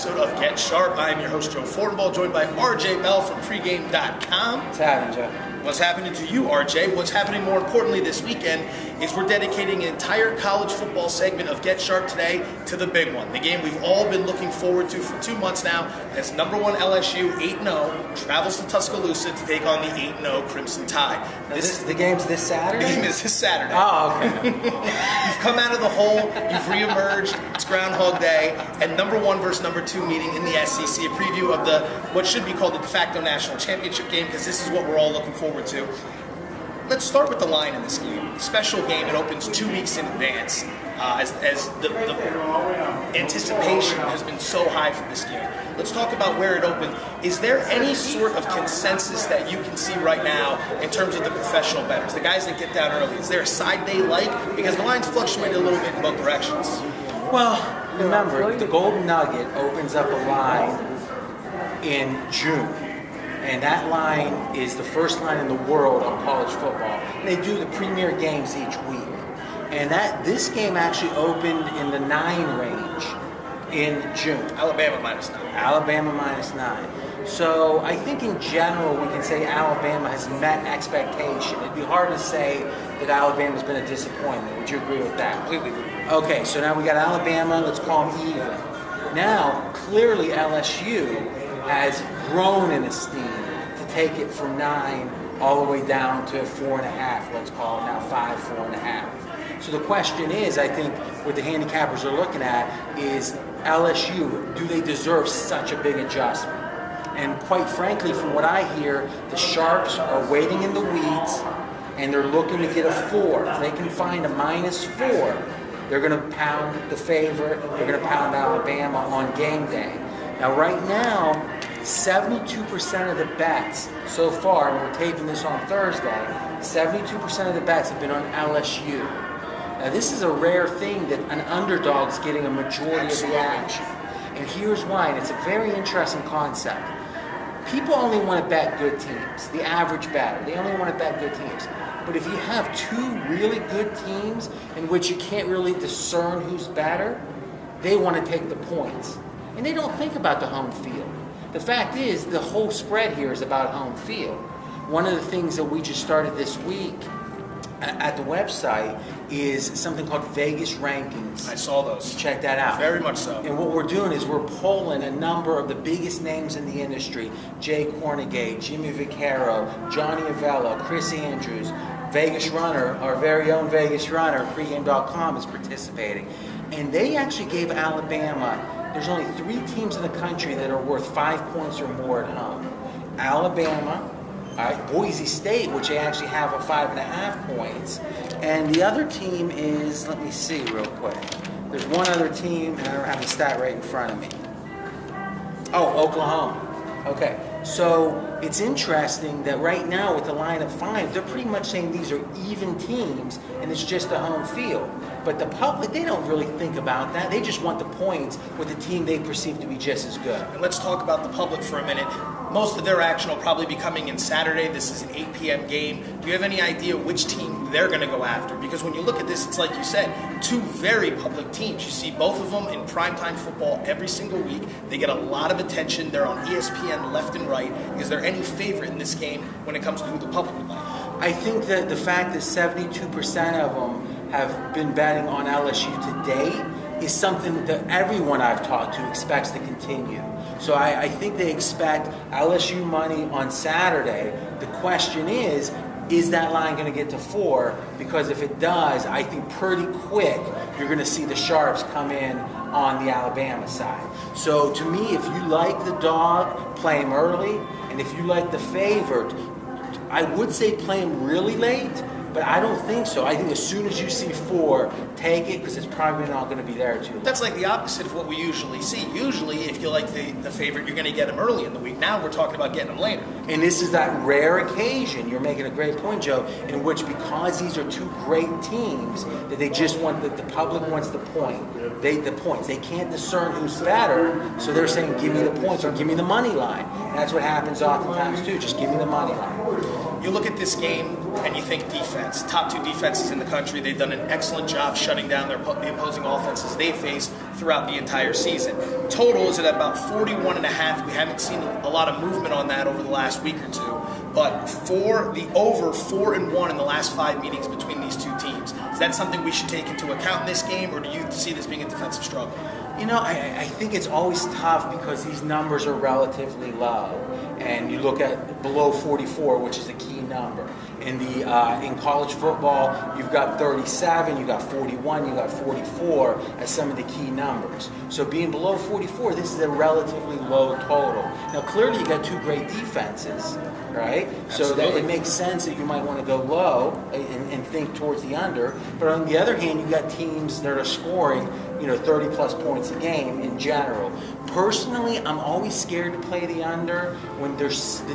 episode of Get Sharp. I am your host, Joe Fortenbaugh, joined by RJ Bell from pregame.com. What's happening, Joe? What's happening to you, RJ? What's happening more importantly this weekend is we're dedicating an entire college football segment of Get Sharp today to the big one, the game we've all been looking forward to for 2 months now, as number one LSU 8-0 travels to Tuscaloosa to take on the 8-0 Crimson Tide. The game's this Saturday? The game is this Saturday. Oh, okay. You've come out of the hole, you've reemerged, it's Groundhog Day, and number one versus number two meeting in the SEC, a preview of the what should be called the de facto national championship game, because this is what we're all looking forward to. Let's start with the line in this game. Special game, it opens 2 weeks in advance, as the anticipation has been so high for this game. Let's talk about where it opened. Is there any sort of consensus that you can see right now in terms of the professional bettors, the guys that get down early? Is there a side they like? Because the lines fluctuate a little bit in both directions. Well, remember, the Golden Nugget opens up a line in June. And that line is the first line in the world on college football. And they do the premier games each week. And this game actually opened in the 9 range in June. Alabama -9. Alabama -9. So I think in general we can say Alabama has met expectation. It'd be hard to say that Alabama's been a disappointment. Would you agree with that? Completely. Okay, so now we got Alabama, let's call them even. Now, clearly LSU has grown in esteem to take it from 9 all the way down to 4.5, let's call it now 5, 4.5. So the question is, I think, what the handicappers are looking at is LSU, do they deserve such a big adjustment? And quite frankly, from what I hear, the Sharps are waiting in the weeds and they're looking to get a 4. If they can find a -4, they're going to pound the favorite, they're going to pound Alabama on game day. Now, right now, 72% of the bets so far, and we're taping this on Thursday, 72% of the bets have been on LSU. Now, this is a rare thing that an underdog's getting a majority of the action. And here's why, and it's a very interesting concept. People only want to bet good teams, the average bettor. They only want to bet good teams. But if you have 2 really good teams in which you can't really discern who's better, they want to take the points. And they don't think about the home field. The fact is, the whole spread here is about home field. One of the things that we just started this week at the website is something called Vegas Rankings. I saw those. Check that out. Very much so. And what we're doing is we're polling a number of the biggest names in the industry. Jay Cornegay, Jimmy Vaccaro, Johnny Avello, Chris Andrews, Vegas Runner, our very own Vegas Runner, pregame.com is participating. And they actually gave Alabama, there's only 3 teams in the country that are worth 5 points or more at home. Alabama, Boise State, which they actually have at 5.5 points. And the other team is, let me see real quick. There's one other team, and I don't have the stat right in front of me. Oh, Oklahoma. Okay, so it's interesting that right now with the line of 5, they're pretty much saying these are even teams, and it's just a home field. But the public, they don't really think about that. They just want the points with the team they perceive to be just as good. And let's talk about the public for a minute. Most of their action will probably be coming in Saturday. This is an 8 p.m. game. Do you have any idea which team they're going to go after? Because when you look at this, it's like you said, 2 very public teams. You see both of them in primetime football every single week. They get a lot of attention. They're on ESPN left and right. Is there any favorite in this game when it comes to who the public would like? I think that the fact that 72% of them have been betting on LSU to date is something that everyone I've talked to expects to continue. So I think they expect LSU money on Saturday. The question is that line going to get to 4? Because if it does, I think pretty quick you're going to see the Sharps come in on the Alabama side. So to me, if you like the dog, play him early. And if you like the favorite, I would say play him really late. But I don't think so. I think as soon as you see 4, take it, because it's probably not going to be there too long. That's like the opposite of what we usually see. Usually, if you like the favorite, you're going to get them early in the week. Now we're talking about getting them later. And this is that rare occasion, you're making a great point, Joe, in which because these are 2 great teams, that they just want, the public wants the points. They can't discern who's better, so they're saying, give me the points or give me the money line. And that's what happens oftentimes too, just give me the money line. You look at this game and you think defense. Top two defenses in the country. They've done an excellent job shutting down the opposing offenses they face throughout the entire season. Total is at about 41.5. We haven't seen a lot of movement on that over the last week or two. But for the over 4-1 in the last 5 meetings between these two teams, is that something we should take into account in this game, or do you see this being a defensive struggle? You know, I think it's always tough because these numbers are relatively low, and you look at below 44, which is a key number. In college football, you've got 37, you've got 41, you've got 44 as some of the key numbers. So being below 44, this is a relatively low total. Now, clearly, you got two great defenses, right? Absolutely. So that it makes sense that you might want to go low and think towards the under. But on the other hand, you've got teams that are scoring, 30 plus points a game in general. Personally, I'm always scared to play the under when the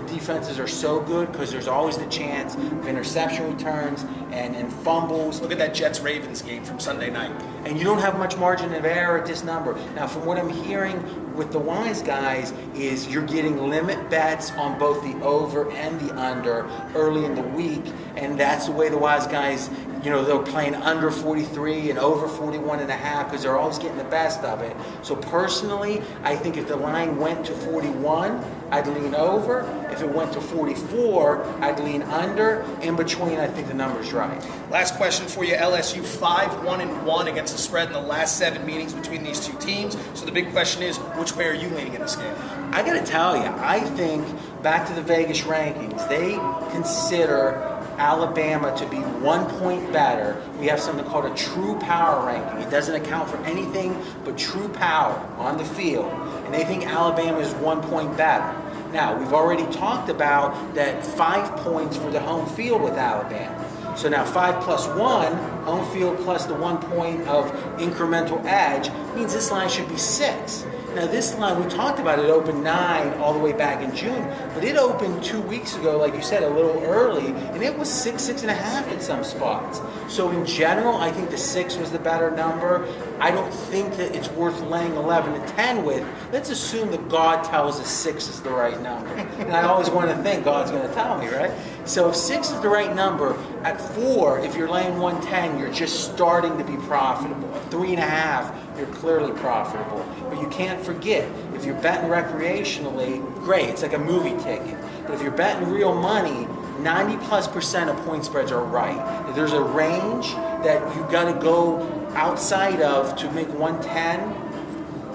defenses are so good, because there's always the chance of interception returns and fumbles. Look at that Jets-Ravens game from Sunday night. And you don't have much margin of error at this number. Now, from what I'm hearing with the wise guys is you're getting limit bets on both the over and the under early in the week, and that's the way the wise guys, they're playing under 43 and over 41.5 because they're always getting the best of it. So personally, I think if the line went to 41, I'd lean over. If it went to 44, I'd lean under. In between, I think the number's right. Last question for you. LSU 5-1-1 against the spread in the last 7 meetings between these two teams. So the big question is, which way are you leaning in this game? I got to tell you, I think back to the Vegas rankings, they consider Alabama to be 1 point better. We have something called a true power ranking. It doesn't account for anything but true power on the field. And they think Alabama is 1 point better. Now, we've already talked about that 5 points for the home field with Alabama. So now 5 plus 1, home field plus the 1 point of incremental edge, means this line should be 6. Now this line, we talked about it, opened 9 all the way back in June, but it opened 2 weeks ago, like you said, a little early, and it was 6.5 in some spots. So in general, I think the 6 was the better number. I don't think that it's worth laying 11 to 10 with. Let's assume that God tells us 6 is the right number. And I always want to think God's going to tell me, right? So if 6 is the right number, at 4, if you're laying 110, you're just starting to be profitable. At 3.5, you're clearly profitable. But you can't forget, if you're betting recreationally, great, it's like a movie ticket. But if you're betting real money, 90+% of point spreads are right. There's a range that you got to go outside of to make 110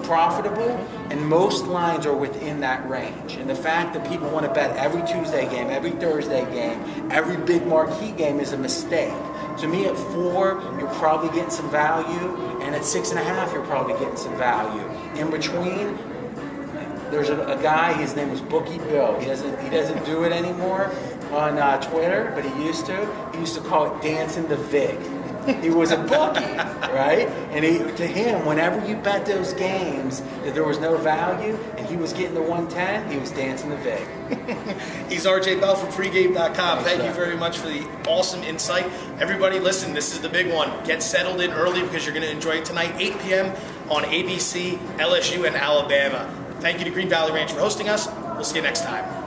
profitable, and most lines are within that range. And the fact that people want to bet every Tuesday game, every Thursday game, every big marquee game is a mistake. To me, at 4, you're probably getting some value, and at 6.5, you're probably getting some value. In between, there's a guy, his name was Bookie Bill. He doesn't do it anymore on Twitter, but he used to. He used to call it dancing the vig. He was a bookie, right? And to him, whenever you bet those games that there was no value and he was getting the 110, he was dancing the vig. He's RJ Bell from pregame.com. Thank you very much for the awesome insight. Everybody, listen, this is the big one. Get settled in early because you're going to enjoy it tonight, 8 p.m. on ABC, LSU, and Alabama. Thank you to Green Valley Ranch for hosting us. We'll see you next time.